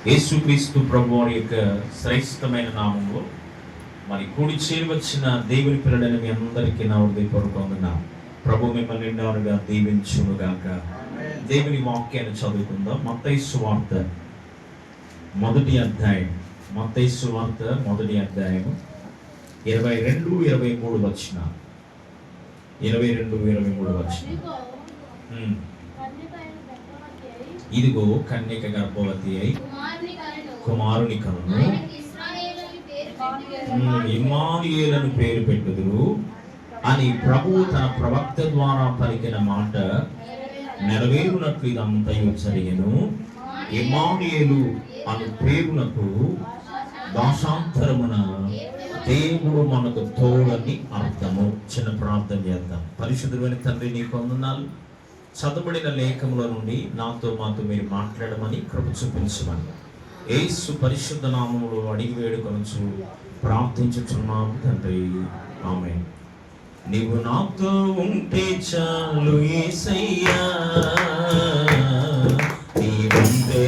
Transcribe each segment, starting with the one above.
యేసుక్రీస్తు ప్రభువారి యొక్క శ్రేష్టమైన నామంలో మరి కూడి చేరవచ్చిన దేవుని పిల్లలని మీ అందరికీ నా హృదయపూర్వక వందనాలు. ప్రభు మిమ్మల్ని నిండారుగా దీవించునుగాక. దేవుని వాక్యాన్ని చదువుకుందాం. మత్తయి సువార్త మొదటి అధ్యాయం, మత్తయి సువార్త మొదటి అధ్యాయం 22-23 వచనాలు. 22-23 వచనాలు. ఇదిగో కన్యక గర్భవతి అయి కుమారుని కనును, ఇమ్మానుయేలును పేరు పెట్టుదురు అని ప్రభువు తన ప్రవక్త ద్వారా పలికిన మాట నెరవేరునట్లు ఇదంతయు జరిగెను. ఇమ్మానుయేలు అను పేరునకు భాషాంతరమున దేవుడు మనకు తోడని అర్థము. చిన్న ప్రార్థన చేద్దాం. పరిశుద్ధుడైన తండ్రి, నీకు వందనాలు. చదవబడిన లేఖముల నుండి నాతో మాతో మీరు మాట్లాడమని కృప చూపించమని యేసు పరిశుద్ధ నామములో అడిగి వేడుకొనుచు ప్రార్థించుచున్నాము తండ్రి, ఆమేన్. నీవు నాతో ఉంటే చాలు యేసయ్యా, నీ ఉంటే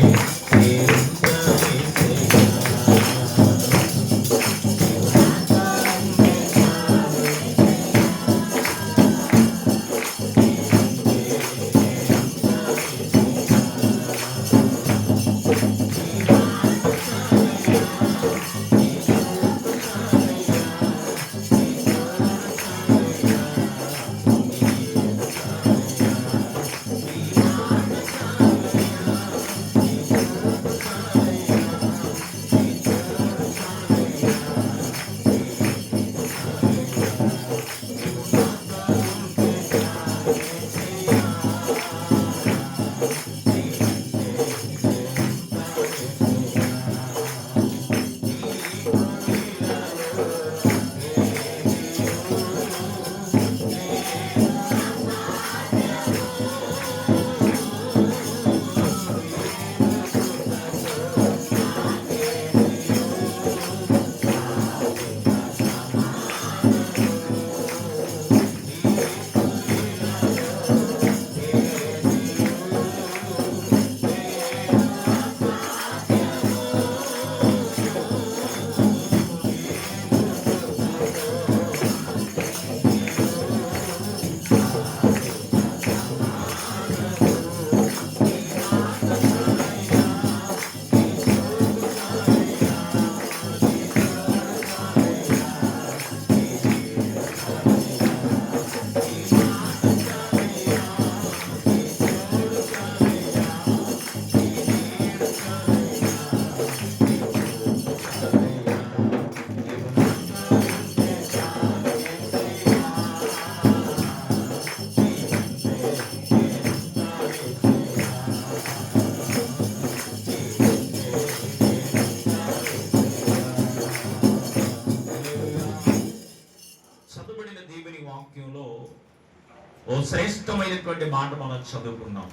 ఓ శ్రేష్టమైనటువంటి మాట మనం చదువుకున్నాం.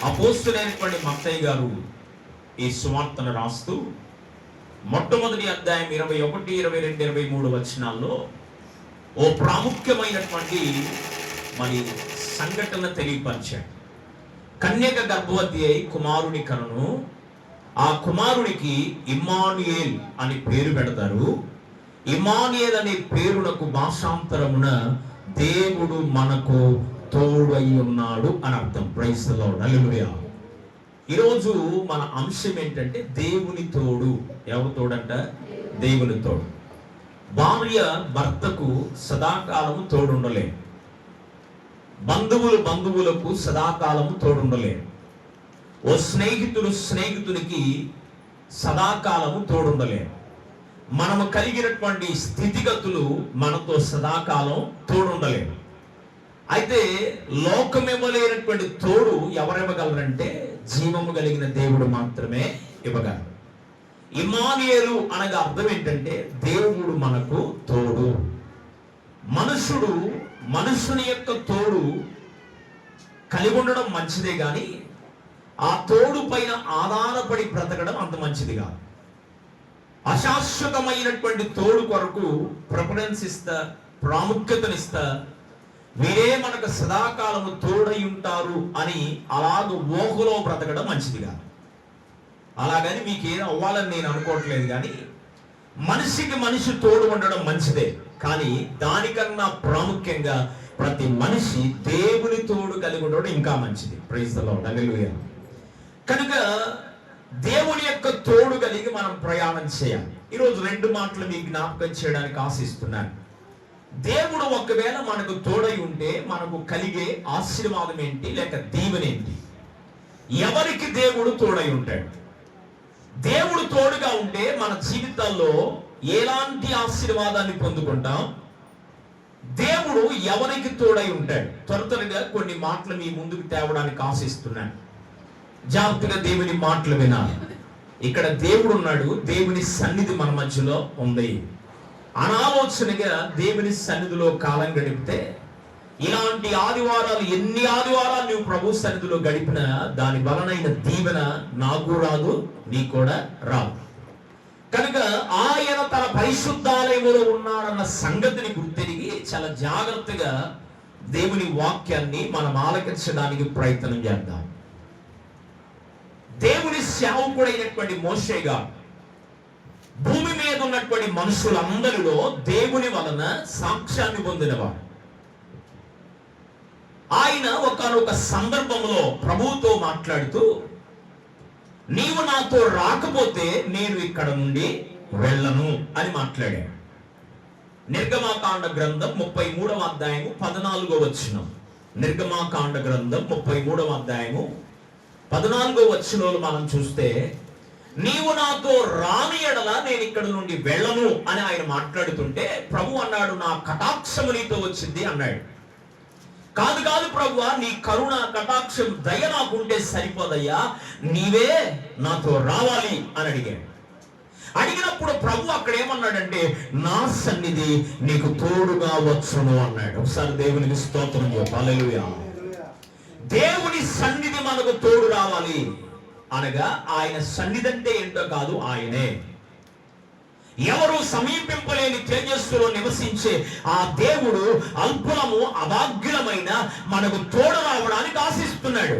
అపోస్తులైనటువంటి మత్తయి గారు ఈ సువార్తను రాస్తూ మొట్టమొదటి అధ్యాయం 21, 22, 23 వచనాల్లో ఓ ప్రాముఖ్యమైనటువంటి మరి సంఘటన తెలియపరిచాడు. కన్యక గర్భవతి అయి కుమారుని కనును, ఆ కుమారునికి ఇమ్మానుయేల్ అని పేరు పెడతారు. ఇమ్మానుయేల్ అనే పేరునకు భాషాంతరమున దేవుడు మనకు తోడై ఉన్నాడు అని అర్థం. ప్రైజ్ ది లార్డ్, హల్లెలూయా. ఈరోజు మన అంశం ఏంటంటే దేవుని తోడు. ఎవరు తోడంట? దేవుని తోడు. భార్య భర్తకు సదాకాలము తోడుండలే, బంధువులకు సదాకాలము తోడుండలే, ఓ స్నేహితుడు స్నేహితునికి సదాకాలము తోడుండలే. మనము కలిగినటువంటి స్థితిగతులు మనతో సదాకాలం తోడుండలేవు. అయితే లోకం ఇవ్వలేనటువంటి తోడు ఎవరివ్వగలరంటే జీవము కలిగిన దేవుడు మాత్రమే ఇవ్వగలరు. ఇమ్మానుయేలు అనగా అర్థం ఏంటంటే దేవుడు మనకు తోడు. మనుషుని యొక్క తోడు కలిగి ఉండడం మంచిదే కానీ ఆ తోడు పైన ఆధారపడి బ్రతకడం అంత మంచిది కాదు. అశాశ్వతమైనటువంటి తోడు కొరకు ప్రిఫరెన్స్ ఇస్తా, ప్రాముఖ్యతనిస్తా, వీరే మనకు సదాకాలము తోడై ఉంటారు అని అలాగ ఊహలో బ్రతకడం మంచిది కాదు. అలాగని మీకు ఏం అవ్వాలని నేను అనుకోవట్లేదు, కానీ మనిషికి మనిషి తోడు ఉండడం మంచిదే. కానీ దానికన్నా ప్రాముఖ్యంగా ప్రతి మనిషి దేవుని తోడు కలిగి ఉండడం ఇంకా మంచిది. Praise the Lord, hallelujah. కనుక దేవుని యొక్క తోడు కలిగి మనం ప్రయాణం చేయాలి. ఈరోజు 2 మాటలు మీకు జ్ఞాపకం చేయడానికి ఆశిస్తున్నాను. దేవుడు ఒకవేళ మనకు తోడై ఉంటే మనకు కలిగే ఆశీర్వాదం ఏంటి, లేక దీవెన ఏంటి? ఎవరికి దేవుడు తోడై ఉంటాడు? దేవుడు తోడుగా ఉంటే మన జీవితాల్లో ఎలాంటి ఆశీర్వాదాన్ని పొందుకుంటాం? దేవుడు ఎవరికి తోడై ఉంటాడు? త్వరగా కొన్ని మాటలు మీ ముందుకు తేవడానికి ఆశిస్తున్నాను. జాగ్రత్తగా దేవుని మాటలు వినాలి. ఇక్కడ దేవుడు ఉన్నాడు, దేవుని సన్నిధి మన మధ్యలో ఉంది. అనాలోచనగా దేవుని సన్నిధిలో కాలం గడిపితే ఇలాంటి ఆదివారాలు, ఎన్ని ఆదివారాలు నువ్వు ప్రభు సన్నిధిలో గడిపినా దాని వలనైన దీవెన నాకు రాదు, నీ కూడా రాదు. కనుక ఆయన తన పరిశుద్ధాలయంలో ఉన్నాడన్న సంగతిని గుర్తెరిగి చాలా జాగ్రత్తగా దేవుని వాక్యాన్ని మనం ఆలకించడానికి ప్రయత్నం చేద్దాం. దేవుని సేవకుడైనటువంటి మోషే గారు భూమి మీద ఉన్నటువంటి మనుషులందరిలో దేవుని వలన సాక్ష్యాన్ని పొందినవాడు. ఆయన ఒకానొక సందర్భంలో ప్రభువుతో మాట్లాడుతూ, నీవు నాతో రాకపోతే నేను ఇక్కడ నుండి వెళ్ళను అని మాట్లాడాడు. నిర్గమాకాండ గ్రంథం 33వ అధ్యాయము 14వ వచనం. నిర్గమాకాండ గ్రంథం 33వ అధ్యాయము 14వ వచనంలో మనం చూస్తే, నీవు నాతో రాని ఎడల నేను ఇక్కడ నుండి వెళ్ళను అని ఆయన మాట్లాడుతుంటే ప్రభు అన్నాడు, నా కటాక్షము నీతో వచ్చింది అన్నాడు. కాదు కాదు ప్రభువా, నీ కరుణ కటాక్షం దయ నాకుంటే సరిపోదయ్యా, నీవే నాతో రావాలి అని అడిగాడు. అడిగినప్పుడు ప్రభు అక్కడ ఏమన్నాడంటే, నా సన్నిధి నీకు తోడుగా వచ్చును అన్నాడు. ఒకసారి దేవునికి స్తోత్రం చెప్పు, హల్లెలూయా. దేవుని సన్నిధి మనకు తోడు రావాలి అనగా ఆయన సన్నిధి అంటే ఏంటో కాదు, ఆయనే. ఎవరు సమీపింపలేని తేజస్సులో నివసించే ఆ దేవుడు అల్పులము అభాగ్యులమైన మనకు తోడు రావడానికి ఆశిస్తున్నాడు.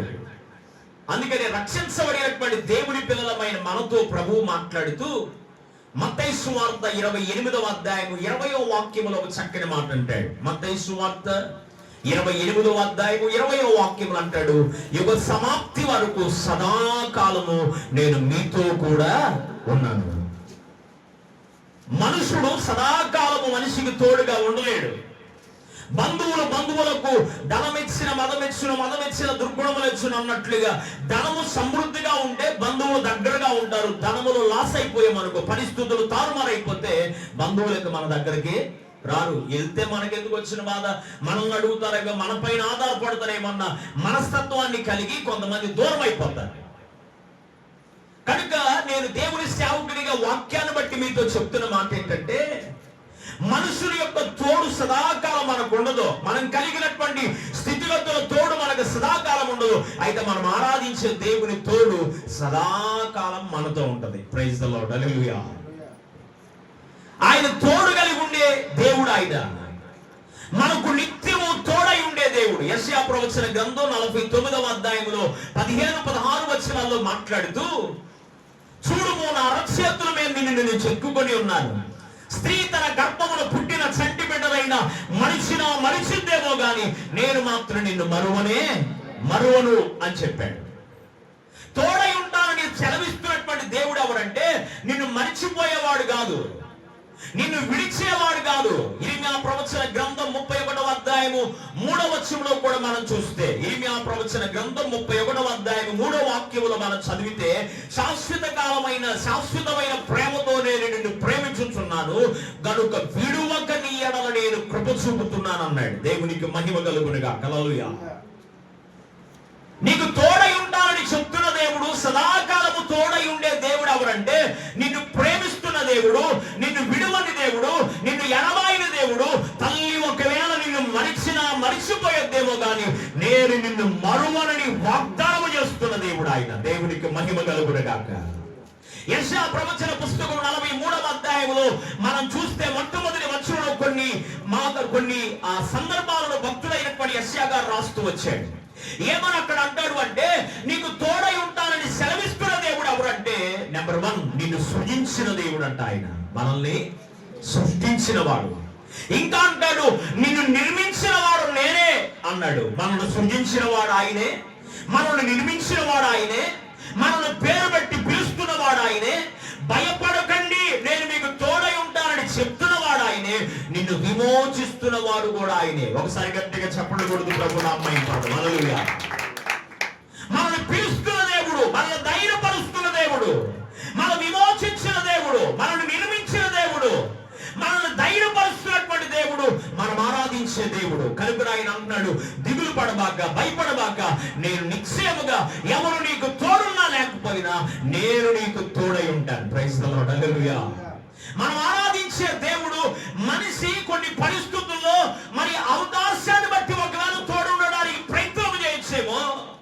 అందుకని రక్షించబడినటువంటి దేవుని పిల్లలమైన మనతో ప్రభువు మాట్లాడుతూ మత్తయి సువార్త 28వ అధ్యాయము 20వ వాక్యములో ఒక చక్కని మాట అంటాడు. మత్తయి సువార్త 28వ అధ్యాయము 20వ వాక్యములు అంటాడు, యుగ సమాప్తి వరకు సదాకాలము నేను మీతో కూడా ఉన్నాను. మనుషుడు సదాకాలము మనిషికి తోడుగా ఉండలేడు. బంధువులు బంధువులకు ధనమిచ్చిన మదమిచ్చిన దుర్గుణములు ఇచ్చిన అన్నట్లుగా ధనము సమృద్ధిగా ఉంటే బంధువులు దగ్గరగా ఉంటారు. ధనములు లాస్ అయిపోయామనుకో, పరిస్థితులు తారుమారైపోతే బంధువులకు మన దగ్గరికి రారు. వెళ్తే మనకెందుకు వచ్చిన బాధ, మనల్ని అడుగుతారేమో, మన పైన ఆధారపడతారేమన్న మనస్తత్వాన్ని కలిగి కొంతమంది దూరం అయిపోతారు. కనుక నేను దేవుని సేవకునిగా వాక్యాన్ని బట్టి మీతో చెప్తున్న మాట ఏంటంటే, మనుషుల యొక్క తోడు సదాకాలం మనకు ఉండదు. మనం కలిగినటువంటి స్థితిగతుల తోడు మనకు సదాకాలం ఉండదు. అయితే మనం ఆరాధించే దేవుని తోడు సదాకాలం మనతో ఉంటది. ప్రైజ్ ది లార్డ్, హల్లెలూయా. ఆయన తోడు కలిగి ఉండే దేవుడు ఆయన, మనకు నిత్యము తోడై ఉండే దేవుడు. యెషయా ప్రవచన గ్రంథం 49వ అధ్యాయములో 15-16 వచనాల్లో మాట్లాడుతూ, చూడుము నా అరచేతుల మీద నిన్ను చెక్కుకొని ఉన్నాను, స్త్రీ తన గర్భమును పుట్టిన చంటి బిడ్డలైన మరిచిందేమో గాని నేను మాత్రం నిన్ను మరువను అని చెప్పాడు. తోడై ఉంటానని సెలవిస్తున్నటువంటి దేవుడు ఎవరంటే, నిన్ను మరిచిపోయేవాడు కాదు, నిన్ను విడిచేవాడు కాదు. ఇర్మియా ప్రవచన గ్రంథం 31వ అధ్యాయము 3వ వచనంలో కూడా మనం చూస్తే, ఇర్మియా ప్రవచన గ్రంథం 31వ అధ్యాయము 3వ వాక్యములో మనం చదివితే, శాశ్వతమైన ప్రేమతో నేను నిన్ను ప్రేమించుచున్నాను గనుక విడువక నీ ఎడల నేను కృప చూపుతున్నాను అన్నాడు. దేవునికి మహిమ కలుగునుగా. హల్లెలూయా. నీకు తోడై ఉంటానని చెప్తున్న దేవుడు, సదాకాలము తోడై ఉండే దేవుడు ఎవరంటే, నిన్ను ప్రేమిస్తున్న దేవుడు, నిన్ను విడువని దేవుడు, నిన్ను ఎడబాయిన దేవుడు. తల్లి ఒకవేళ నిన్ను మరిచిపోయేదేమో గాని నేను నిన్ను మరువనని వాగ్దానం చేస్తున్న దేవుడు ఆయన. దేవునికి మహిమ కలుగునుగాక. యెషయా ప్రవచన పుస్తకం 43వ అధ్యాయములో మనం చూస్తే మొట్టమొదటి వచనంలో కొన్ని సందర్భాలను భక్తుడైనటువంటి యెషయా గారు రాస్తూ వచ్చాడు. ఏమని అక్కడ అంటాడు అంటే, నీకు తోడై ఉంటానని సెలవిస్తున్న దేవుడు ఎవరంటే, నెంబర్ 1, నిన్ను సృజించిన దేవుడు అంట ఆయన, మనల్ని సృష్టించిన వాడు. ఇంకా అంటాడు, నిన్ను నిర్మించిన వాడు నేనే అన్నాడు. మనల్ని సృజించిన వాడు ఆయనే, మనల్ని నిర్మించిన వాడు ఆయనే, మనల్ని పేరు పెట్టి పిలుస్తున్న వాడు ఆయనే. భయపడకండి, నేను మీకు తోడై ఉంటానని చెప్తున్న వాడు ఆయనే. నిన్ను విమోచిస్తున్న వాడు కూడా ఆయనే. ఒకసారి గట్టిగా చెప్పకూడదు ప్రభు నామం పాడు. హల్లెలూయా. మనల్ని పిలుస్తున్న దేవుడు, మనల్ని ధైర్యపరుస్తున్న దేవుడు, మనం విమోచించిన దేవుడు, మనల్ని నిర్మించిన దేవుడు, మనల్ని ధైర్యపరుస్తున్నటువంటి దేవుడు, మనం ఆరాధించే దేవుడు. కనుక ఆయన అంటున్నాడు, దిగులు పడబాక, భయపడబాక, నేను నిశ్చయముగా ఎవరు నీకు తోడున్నా లేకపోయినా నేను నీకు తోడై ఉంటాను. Praise the Lord. హల్లెలూయా. మనం ఆరాధించే దేవుడు మనిషి కొన్ని పరిస్థితుల్లో మరి అవకాశాన్ని బట్టి ఒకవేళ తోడు ఉండడానికి ప్రయత్నం చేయొచ్చేమో,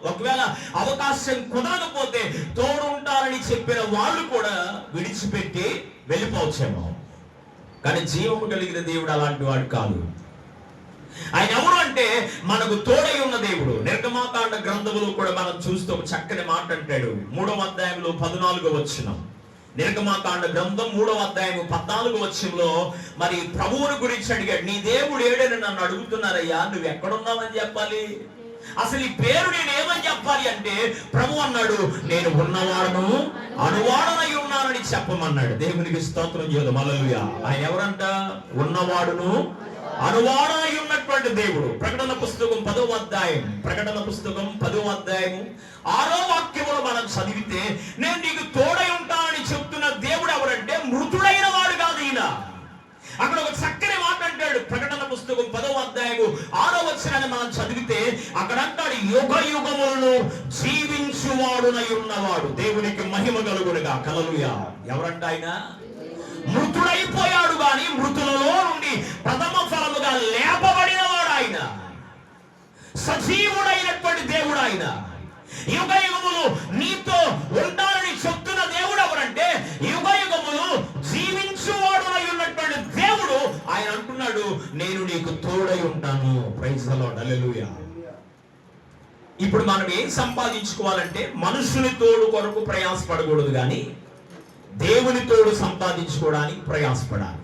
ఒకవేళ అవకాశం కుదరకపోతే తోడు ఉంటారని చెప్పిన వాళ్ళు కూడా విడిచిపెట్టి వెళ్ళిపోవచ్చేమో. కానీ జీవము కలిగిన దేవుడు అలాంటి వాడు కాదు. ఆయన ఎవరు అంటే మనకు తోడై ఉన్న దేవుడు. నిర్గమాకాండ గ్రంథములో కూడా మనం చూస్తూ ఒక చక్కని మాట అంటాడు. 3వ అధ్యాయంలో 14వ వచనం. నిర్గమాకాండ గ్రంథం 3వ అధ్యాయం 14వ వచనంలో మరి ప్రభువుని గురించి అడిగాడు. నీ దేవుడు ఏడని నన్ను అడుగుతున్నారయ్యా, నువ్వు ఎక్కడున్నావని చెప్పాలి, అసలు ఈ పేరు నేను ఏమని చెప్పాలి అంటే ప్రభు అన్నాడు, నేను ఉన్నవాడును అనువాడనై ఉన్నానని చెప్పమన్నాడు. దేవునికి స్తోత్రం చేద్దాం. హల్లెలూయా. ఆయన ఎవరంట? ఉన్నవాడును అనువాడనై ఉన్నటువంటి దేవుడు. ప్రకటన పుస్తకం 10వ అధ్యాయం, ప్రకటన పుస్తకం 10వ అధ్యాయం 6వ వాక్యములో మనం చదివితే, నేను నీకు తోడై ఉంటానని చెప్తున్న దేవుడు ఎవరంటే మృతుడైన వాడు కాదు ఈయన. అక్కడ ఒక చక్కని మాట అంటాడు. ప్రకటన పుస్తకం 10వ అధ్యాయము 6వ వచనాన్ని మనం చదివితే అక్కడ అంటాడు, యుగ యుగములను జీవించువాడునై ఉన్నవాడు. దేవునికి మహిమ కలుగునుగా. హల్లెలూయా. ఎవరంట ఆయన? మృతుడైపోయాడు గాని మృతులలో నుండి ప్రథమ ఫలముగా లేపబడిన వాడు ఆయన. సజీవుడైనటువంటి దేవుడు ఆయన. యుగ యుగములు నీతో ఉంటానని చెప్తున్న దేవుడు ఎవరంటే యుగ యుగములు జీవించువాడునై ఉన్నటువంటి దేవుడు. ఆయన అంటున్నాడు, నేను నీకు తోడై ఉంటాను. Praise the Lord. హల్లెలూయా. ఇప్పుడు మనం ఏం సంపాదించుకోవాలంటే మనుషుని తోడు కొరకు ప్రయాసపడకూడదు, కానీ దేవుని తోడు సంపాదించుకోవడానికి ప్రయాసపడాలి.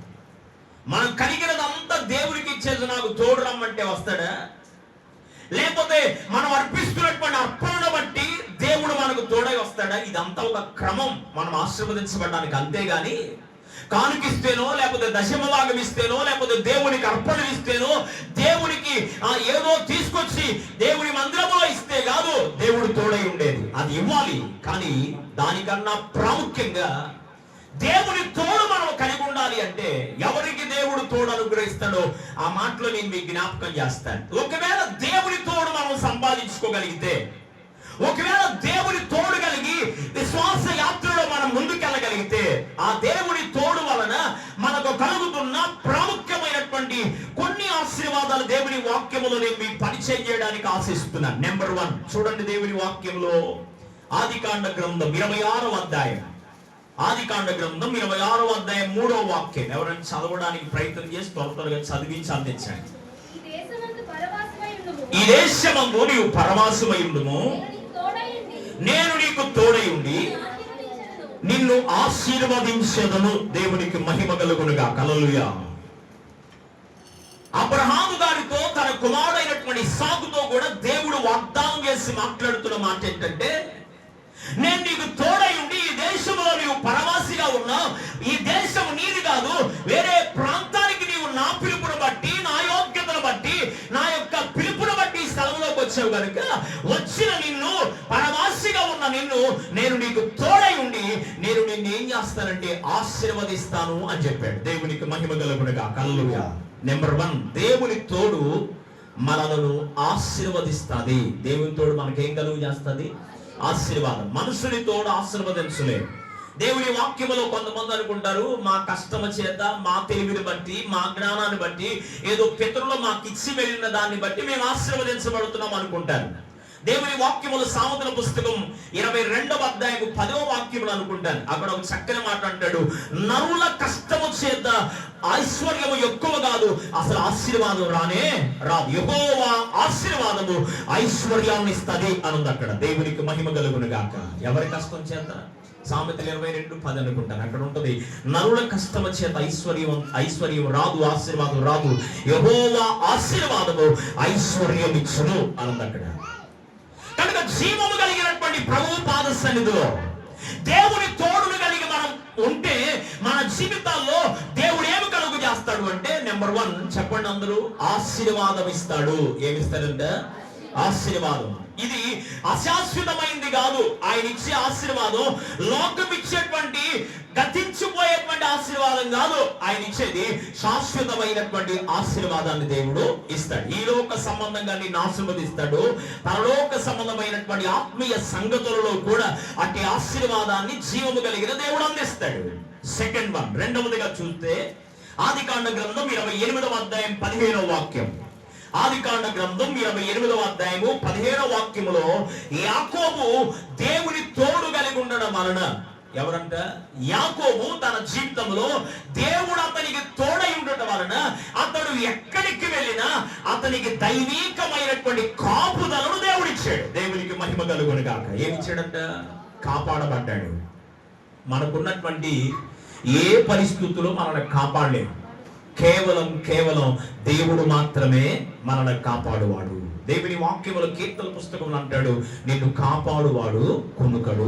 మనం కలిగినదంతా దేవునికి ఇచ్చేది. నాకు తోడు రమ్మంటే వస్తాడా? లేకపోతే మనం అర్పిస్తున్నటువంటి అర్పణను బట్టి దేవుడు మనకు తోడై వస్తాడా? ఇదంతా ఒక క్రమం మనం ఆశీర్వదించబడడానికి. అంతేగాని కానుకిస్తేనో, లేకపోతే దశమ భాగం ఇస్తేనో, లేకపోతే దేవునికి అర్పణలు ఇస్తేనో, దేవునికి ఏదో తీసుకొచ్చి దేవుని మందిరంలో ఇస్తే కాదు దేవుడు తోడై ఉండేది. అది ఇవ్వాలి, కానీ దానికన్నా ప్రాముఖ్యంగా దేవుని తోడు మనం కలిగి ఉండాలి. అంటే ఎవరికి దేవుడు తోడు అనుగ్రహిస్తాడో ఆ మాటలో నేను మీకు జ్ఞాపకం చేస్తాను. ఒకవేళ దేవుని తోడు మనం సంపాదించుకోగలిగితే, ఒకవేళ దేవుని తోడు కలిగి విశ్వాస యాత్రలో మనం ముందుకెళ్ళగలిగితే, ఆ దేవుని తోడు వలన మనకు కలుగుతున్న ప్రాముఖ్యమైనటువంటి కొన్ని ఆశీర్వాదాలు దేవుని వాక్యములో నేను మీకు పరిచయం చేయడానికి ఆశిస్తున్నాను. నెంబర్ 1 చూడండి, దేవుని వాక్యంలో ఆదికాండ గ్రంథం 26వ అధ్యాయం, ఆదికాండ గ్రంథం 26వ అధ్యాయం 3వ వాక్యం. ఎవరైనా చదవడానికి ప్రయత్నం చేసి త్వరగా చదివించి అందించండి. ఈ దేశమందు నీవు పరవాసమై ఉండుము, నేను నీకు తోడై ఉండి నిన్ను ఆశీర్వదించెదను. దేవునికి మహిమ కలుగునుగా. హల్లెలూయా. అబ్రహాము గారితో తన కుమారుడైనటువంటి ఇస్సాకుతో కూడా దేవుడు వాగ్దానం చేసి మాట్లాడుతున్న మాట ఏంటంటే, నేను నీకు తోడై ఉండి ఈ దేశంలో నీవు పరవాసిగా ఉన్నావు. ఈ దేశం నీది కాదు, వేరే ప్రాంతానికి నీవు నా పిలుపును బట్టి, నా యోగ్యతను బట్టి, నా యొక్క పిలుపును బట్టి ఈ స్థలంలోకి వచ్చావు కనుక వచ్చిన నిన్ను, పరవాసిగా ఉన్న నిన్ను నేను నీకు తోడై ఉండి నేను నిన్ను ఏం చేస్తానంటే ఆశీర్వదిస్తాను అని చెప్పాడు. దేవునికి మహిమ కలుగునుగా. హల్లెలూయా. నెంబర్ 1, దేవుని తోడు మనలను ఆశీర్వదిస్తుంది. దేవుని తోడు మనకేం కలుగు చేస్తుంది? ఆశీర్వాదం. మనుషుని తోడు ఆశీర్వదించలేదు. దేవుని వాక్యములో కొంతమంది అనుకుంటారు, మా కష్టము చేత, మా తెలివిని బట్టి, మా జ్ఞానాన్ని బట్టి, ఏదో పితరులు మాకు ఇచ్చి వెళ్ళిన దాన్ని బట్టి మేము ఆశీర్వదించబడుతున్నాం అనుకుంటారు. దేవుని వాక్యములు సామెతల పుస్తకం 22వ అధ్యాయం 10వ వాక్యములు అనుకుంటాను. అక్కడ ఒక చక్కని మాట అంటాడు, నరుల కష్టము చేత ఐశ్వర్యము ఎక్కువ కాదు, అసలు ఆశీర్వాదం రానే రాదు. యెహోవా ఆశీర్వాదము ఐశ్వర్యాన్ని ఇస్తుంది అనుంది అక్కడ. దేవునికి మహిమ కలుగును గాక. ఎవరి కష్టం చేత? సామెతలు 22:10 అనుకుంటాను, అక్కడ ఉంటుంది, నరుల కష్టమ చేత ఐశ్వర్యం రాదు, ఆశీర్వాదం రాదు, యెహోవా ఆశీర్వాదము ఐశ్వర్యం ఇచ్చును అన్నది అక్కడ. కనుక జీవము కలిగినటువంటి ప్రభువు పాద సన్నిధిలో దేవుని తోడును కలిగి మనం ఉంటే మన జీవితాల్లో దేవుడు ఏమి కలుగు చేస్తాడు అంటే, నెంబర్ 1 చెప్పండి అందరూ, ఆశీర్వాదం ఇస్తాడు. ఏమిస్తాడంటే ఆశీర్వాదం. ఇది అశాశ్వతమైంది కాదు. ఆయన ఇచ్చే ఆశీర్వాదం లోకం ఇచ్చేటువంటి గతించిపోయేటువంటి ఆశీర్వాదం కాదు. ఆయన ఇచ్చేది శాశ్వతమైనటువంటి ఆశీర్వాదాన్ని దేవుడు ఇస్తాడు. ఈ లోక సంబంధంగా నిన్ను ఆశీర్వదిస్తాడు. పరలోక సంబంధమైనటువంటి ఆత్మీయ సంగతులలో కూడా అట్టి ఆశీర్వాదాన్ని జీవము కలిగిన దేవుడు అందిస్తాడు. సెకండ్ వన్, రెండవదిగా చూస్తే ఆదికాండ గ్రంథం 28వ అధ్యాయం 15వ వాక్యం. ఆదికాండ గ్రంథం 28వ అధ్యాయము 15వ వాక్యములో యాకోబు దేవుని తోడు కలిగి ఉండడం వలన, ఎవరంట? యాకోబు తన జీవితంలో దేవుడు అతనికి తోడై ఉండటం వలన అతడు ఎక్కడికి వెళ్ళినా అతనికి దైవీకమైనటువంటి కాపుదలను దేవుడిచ్చాడు. దేవునికి మహిమ కలుగును గాక. ఏమిచ్చాడంట? కాపాడబడ్డాడు. మనకున్నటువంటి ఏ పరిస్థితుల్లో మనల్ని కాపాడలేము. కేవలం దేవుడు మాత్రమే మనల్ని కాపాడువాడు. దేవుని వాక్యముల కీర్తన పుస్తకం అంటాడు, నిన్ను కాపాడువాడు కునుకడు,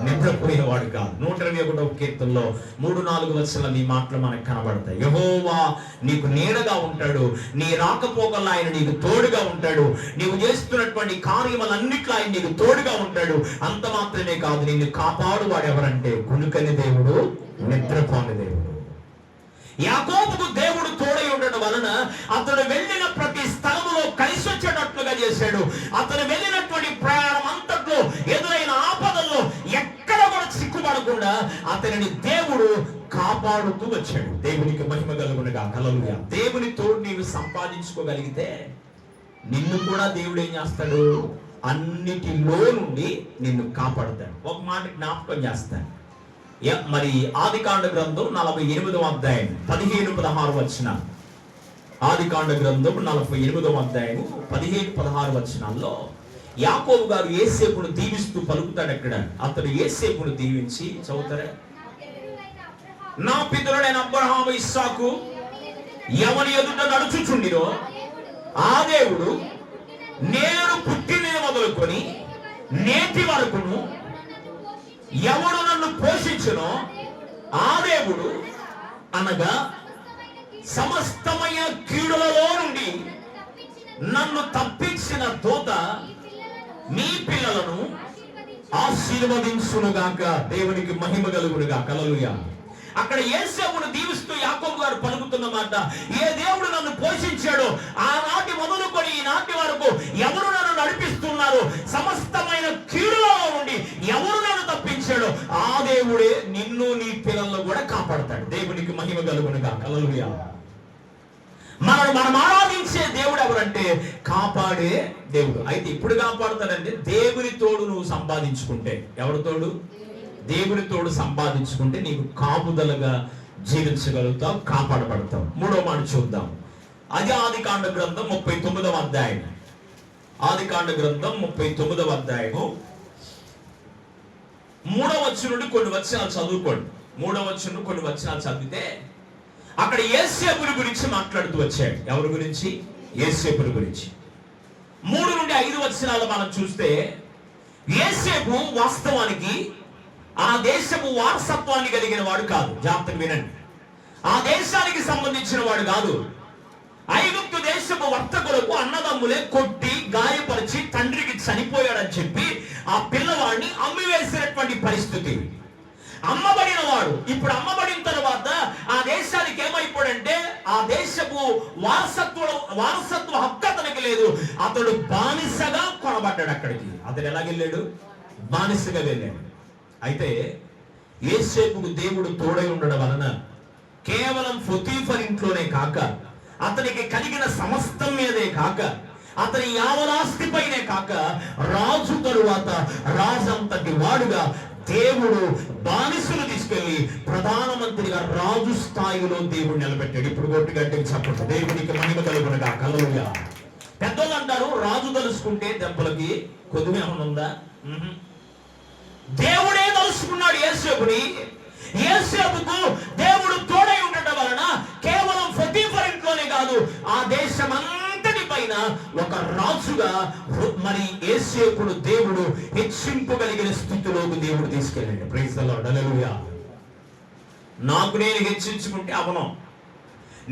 నిద్రపోయేవాడు కాదు. 121వ కీర్తనలో 3-4 వచనాలు ఈ మాటలు మనకు కనబడతాయి. యెహోవా నీకు నీడగా ఉంటాడు, నీ రాకపోకల్లో ఆయన నీకు తోడుగా ఉంటాడు, నీవు చేస్తున్నటువంటి కార్యములన్నిట్లో ఆయన నీకు తోడుగా ఉంటాడు. అంత మాత్రమే కాదు, నిన్ను కాపాడువాడు ఎవరంటే కునుకని దేవుడు, నిద్రపోని దేవుడు. యాకోబుకు దేవుడు తోడై ఉండడం వలన అతడు వెళ్ళిన ప్రతి స్థలములో కలిసి వచ్చేటట్లుగా చేశాడు. అతను వెళ్ళినటువంటి ప్రయాణం అంతట్లో ఎదురైన ఆపదల్లో ఎక్కడ కూడా సిక్కుపడకుండా అతనిని దేవుడు కాపాడుతూ వచ్చాడు. దేవునికి మహిమ కలుగునుగా. హల్లెలూయా. దేవుని తోడు నీవు సంపాదించుకోగలిగితే నిన్ను కూడా దేవుడు ఏం చేస్తాడు? అన్నిటిలో నుండి నిన్ను కాపాడుతాడు. ఒక మాట జ్ఞాపకం చేస్తాడు. మరి ఆదికాండ గ్రంథం 48వ అధ్యాయం 15-16 వచనాలు. ఆదికాండ గ్రంథం 48వ అధ్యాయం 15-16 వచనాల్లో యాకోబు గారు యోసేపును దీవిస్తూ పలుకుతాడు. అక్కడ అతడు యోసేపును దీవించి చదువుతారా, నా పితరుడైన అబ్రహాము ఇస్సాకు ఎవరి ఎదుట నడుచుచుండిరో ఆ దేవుడు నేను పుట్టిన మొదలుకొని నేటి వరకును ఎవడు నన్ను పోషించునో ఆ దేవుడు, అనగా సమస్తమైన కీడులలో నుండి నన్ను తప్పించిన దూత మీ పిల్లలను ఆశీర్వదించునుగాక. దేవునికి మహిమ కలుగునుగాక. హల్లెలూయా. అక్కడ యోసేపును దీవిస్తూ యాకోబు గారు పలుకుతున్న మాట, ఏ దేవుడు నన్ను పోషించాడో ఆనాటి మొదలుకొని ఈనాటి వరకు ఎవరు నన్ను నడిపిస్తున్నారు, సమస్తమైన కీడులో నుండి ఎవరు నన్ను తప్పించాడో ఆ దేవుడే నిన్ను నీ పిల్లలను కూడా కాపాడతాడు. దేవునికి మహిమ కలుగునుగాక. హల్లెలూయా. మనం ఆరాధించే దేవుడు ఎవరంటే కాపాడే దేవుడు. అయితే ఇప్పుడు కాపాడుతాడంటే దేవుని తోడు నువ్వు సంపాదించుకుంటే. ఎవరి తోడు? దేవుని తోడు సంపాదించుకుంటే నీకు కాపుదలగా జీవించగలుగుతావు, కాపాడబడతావు. మూడో మాట చూద్దాం. అది ఆదికాండ గ్రంథం 39వ అధ్యాయం. ఆదికాండ గ్రంథం 39వ అధ్యాయము 3వ వచనం నుండి కొన్ని వచనాలు చదువుకోండి. 3వ వచనం నుండి కొన్ని వచనాలు చదివితే అక్కడ యోసేపుని గురించి మాట్లాడుతూ వచ్చాడు. ఎవరి గురించి? యోసేపుని గురించి. 3 నుండి 5 వచనాలు మనం చూస్తే యోసేపు వాస్తవానికి ఆ దేశపు వారసత్వాన్ని కలిగిన వాడు కాదు. జాగ్రత్తగా వినండి. ఆ దేశానికి సంబంధించిన వాడు కాదు. ఐగుప్తు దేశపు వర్తకులకు అన్నదమ్ములే కొట్టి గాయపరిచి తండ్రికి చనిపోయాడని చెప్పి ఆ పిల్లవాడిని అమ్మివేసినటువంటి పరిస్థితి. అమ్మబడిన వాడు ఇప్పుడు అమ్మబడిన తర్వాత ఆ దేశానికి ఏమైపోయాడంటే ఆ దేశపు వారసత్వ హక్కు అతనికి లేదు. అతడు బానిసగా కొనబడ్డాడు. అక్కడికి అతడు ఎలాగెళ్ళాడు? బానిసగా వెళ్ళాడు. అయితే యోసేపుకు దేవుడు తోడై ఉండడం వలన కేవలం పొతీఫర్ ఇంట్లోనే కాక అతనికి కలిగిన సమస్తం మీదే కాక అతని యావరాస్తిపైనే కాక రాజు తరువాత రాజంతటి వాడుగా దేవుడు బానిసలు తీసుకెళ్లి ప్రధానమంత్రిగా రాజు స్థాయిలో దేవుడు నిలబెట్టాడు. ఇప్పుడు గట్టిగా చెప్పండి. దేవునికి మహిమ కలుగునుగా. హల్లెలూయా. పెద్దలు అంటారు రాజు తలుసుకుంటే దెబ్బలకి కొద్దిగా ఏమైనా ఉందా? దేవుడే తలుసుకున్నాడు యోసేపుని. యోసేపుకు దేవుడు తోడై ఉండటం వలన కేవలం పొతీఫర్ ఇంట్లోనే కాదు, ఆ దేశమంతటి పైన ఒక రాజుగా మరి యోసేపును దేవుడు హెచ్చింపగలిగిన స్థితిలోకి దేవుడు తీసుకెళ్ళాడు. ప్రైజ్ ది లార్డ్, హల్లెలూయా. నాకు నేను హెచ్చించుకుంటే అవనం,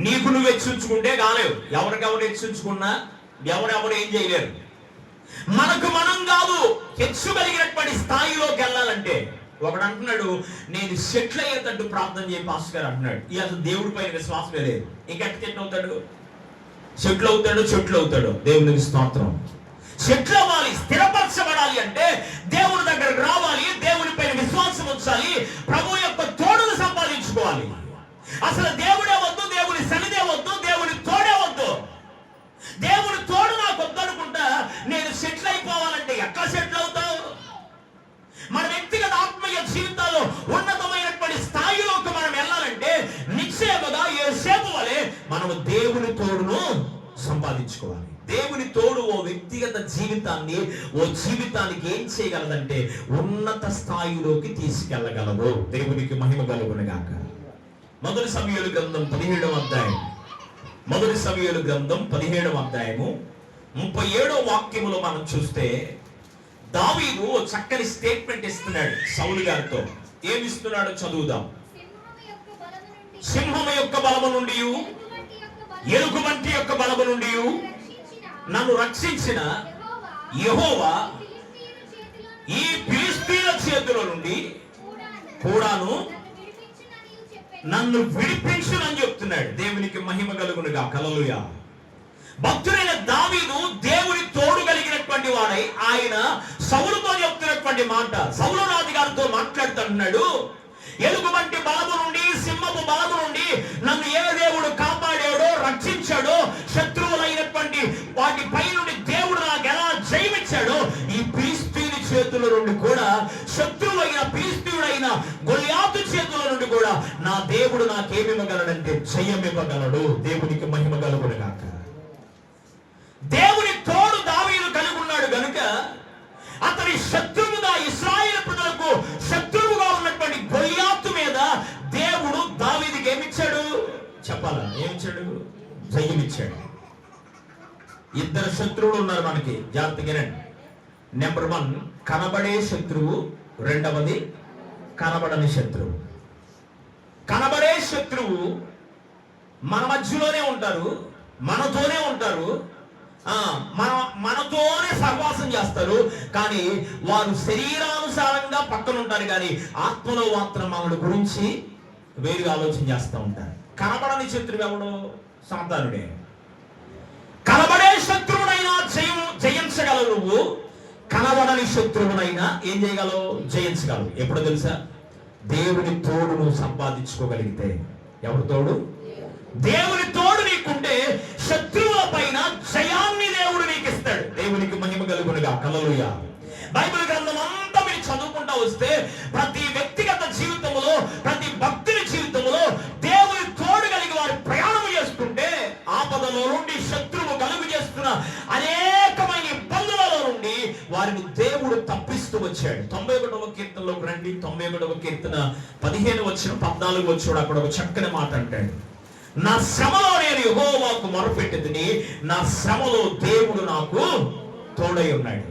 నీకు నువ్వు హెచ్చించుకుంటే కాలేవు. ఎవరికెవరు హెచ్చించుకున్నా ఎవరెవరు ఏం చేయలేరు. మనకు మనం కాదు హెచ్చుగలిగినటువంటి స్థాయిలోకి వెళ్ళాలంటే, ఒకడు అంటున్నాడు నేను సెటిల్ అయ్యేటట్టు ప్రార్థన చేయి పాస్టర్ గారు అంటున్నాడు. ఈ అసలు దేవుడి పైన విశ్వాసమే లేదు. ఇంకెట్ట సెటిల్ అవుతాడు? చెట్లు అవుతాడు. దేవునికి స్తోత్రం. సెటిల్ అవ్వాలి, స్థిరపరచబడాలి అంటే దేవుని దగ్గరకు రావాలి, దేవుని పైన విశ్వాసం ఉంచాలి, ప్రభు యొక్క తోడును సంపాదించుకోవాలి. అసలు దేవుడే వద్దు, దేవుని సన్నిధే వద్దు, దేవుని తోడే వద్దు. దేవుని తోడు నాకు వద్దనుకుంటా నేను సెటిల్ అయిపోవాలంటే ఎట్లా సెటిల్ అవుతావు? మన వ్యక్తిగత ఆత్మీయ జీవితాల్లో ఉన్నతమైనటువంటి స్థాయిలోకి మనం వెళ్ళాలంటే నిశ్చయముగా యోసేపు వలె మనము దేవుని తోడును సంపాదించుకోవాలి. దేవుని తోడు ఓ వ్యక్తిగత జీవితాన్ని, ఓ జీవితానికి ఏం చేయగలదంటే ఉన్నత స్థాయిలోకి తీసుకెళ్ళగలదు. దేవునికి మహిమ కలుగునుగాక. మొదటి సమూయేలు గ్రంథం 17వ అధ్యాయం, మొదటి సమూయేలు గ్రంథం 17వ అధ్యాయము 37వ వాక్యములో మనం చూస్తే దావీదు చక్కని స్టేట్మెంట్ ఇస్తున్నాడు సౌలు గారితో. ఏమి ఇస్తున్నాడో చదువుదాం. సింహము యొక్క బలము నుండి, ఎలుగుబంటి యొక్క బలము నుండి నన్ను రక్షించిన యెహోవా ఈ ఫిలిష్తీయుల చేతుల నుండి కూడాను నన్ను విడిపించునని చెప్తున్నాడు. దేవునికి మహిమ కలుగునుగా. హల్లెలూయా. భక్తుడైన దావీదు దేవుని తోడు కలిగినటువంటి వాడై ఆయన సౌలుతో చెప్తున్నటువంటి మాట, సౌలు రాజు గారితో మాట్లాడుతున్నాడు. ఎలుగుబంటి బలము నుండి, సింహపు బలము నుండి నన్ను ఏ దేవుడు కాపాడాడో, రక్షించాడో, శత్రువులైనటువంటి వాటి పై నుండి దేవుడు నాకు ఎలా జయమిచ్చాడో, ఈ ఫిలిష్తీయుని చేతుల నుండి కూడా, శత్రువైన ఫిలిష్తీయుడైన గొల్యాతు చేతుల నుండి కూడా నా దేవుడు నాకేమివ్వగలడంటే జయం ఇవ్వగలడు. దేవునికి మహిమ కలుగునుగాక. దేవుని తోడు దావీదు కలిగి ఉన్నాడు గనుక అతని శత్రువుగా, ఇశ్రాయేలు ప్రజలకు శత్రువుగా ఉన్నటువంటి గొల్యాతు మీద దేవుడు దావీదుకి ఏమిచ్చాడు చెప్పాలా? ఏమిచ్చాడు? జయమిచ్చాడు. ఇద్దరు శత్రువులు ఉన్నారు మనకి, జాగ్రత్తగా. నెంబర్ 1 కనబడే శత్రువు, రెండవది కనబడని శత్రువు. కనబడే శత్రువు మన మధ్యలోనే ఉంటారు, మనతోనే ఉంటారు, మనతోనే సహవాసం చేస్తారు, కానీ వారు శరీరానుసారంగా పక్కన ఉంటారు, కానీ ఆత్మలో మాత్రం మన గురించి వేరుగా ఆలోచన చేస్తూ ఉంటారు. కనబడని శత్రువు ఎవడు? సాతానుడే. కనబడే శత్రువునైనా జయించగలవు నువ్వు, కనబడని శత్రువునైనా ఏం చేయగలవు? జయించగలవు. ఎప్పుడు తెలుసా? దేవుని తోడు నువ్వు సంపాదించుకోగలిగితే. ఎవరి తోడు? దేవుని తోడు నీకుంటే శత్రువుల పైన జయాన్ని దేవుడు నీకు ఇస్తాడు. దేవునికి మహిమ కలుగునుగా. హల్లెలూయా. బైబిల్ గ్రంథం అంతా మీరు చదువుకుంటా వస్తే ప్రతి వ్యక్తిగత జీవితంలో, ప్రతి భక్తుని జీవితంలో దేవుని తోడు కలిగి వారు ప్రయాణం చేస్తుంటే ఆపదలో నుండి, శత్రువు కలుగు చేస్తున్న అనేకమైన ఇబ్బందులలో నుండి వారిని దేవుడు తప్పిస్తూ వచ్చాడు. 91వ కీర్తనలోకి రండి. 91వ కీర్తన 15 వచ్చిన 14 వచ్చాడు. అక్కడ ఒక చక్కని మాట అంటాడు. నా శ్రమలో నేను యెహోవాకు మొరపెట్టితిని, నా శ్రమలో దేవుడు నాకు తోడై ఉన్నాడు.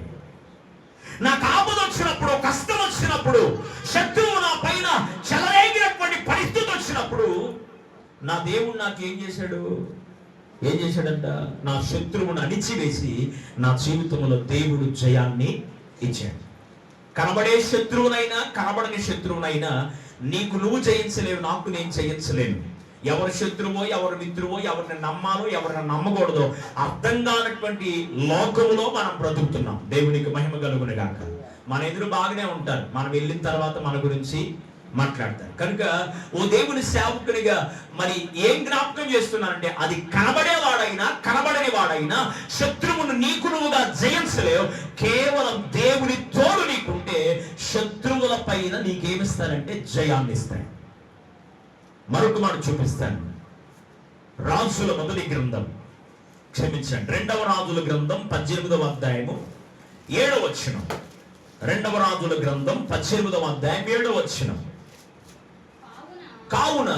నాకు ఆపద వచ్చినప్పుడు, కష్టం వచ్చినప్పుడు, శత్రువు నా పైన చెలరేగినటువంటి పరిస్థితి వచ్చినప్పుడు నా దేవుడు నాకు ఏం చేశాడు? ఏం చేశాడంట? నా శత్రువును అణిచివేసి నా జీవితంలో దేవుడు జయాన్ని ఇచ్చాడు. కనబడే శత్రువునైనా, కనబడని శత్రువునైనా నీకు నువ్వు జయించలేవు, నాకు నేను జయించలేను. ఎవరి శత్రువో, ఎవరి మిత్రువో, ఎవరిని నమ్మాలో, ఎవరిని నమ్మకూడదో అర్థం కానటువంటి లోకములో మనం బ్రతుకుతున్నాం. దేవునికి మహిమ కలుగునుగాక. మన ఎదురు బాగానే ఉంటారు, మనం వెళ్ళిన తర్వాత మన గురించి మాట్లాడతారు. కనుక ఓ దేవుని సేవకునిగా మరి ఏం జ్ఞాపకం చేస్తున్నానంటే, అది కనబడేవాడైనా కనబడని వాడైనా శత్రువును నీకు నువ్వుగా జయించలేవు. కేవలం దేవుని తోడు నీకుంటే శత్రువుల పైన నీకేమిస్తారంటే జయాన్ని ఇస్తాయి. మరొక మాట చూపిస్తాను. రాజుల మొదటి గ్రంథం, క్షమించండి, 2వ రాజుల గ్రంథం 18వ అధ్యాయము 7వ వచనం. రెండవ రాజుల గ్రంథం 18వ అధ్యాయం 7వ వచనం. కావున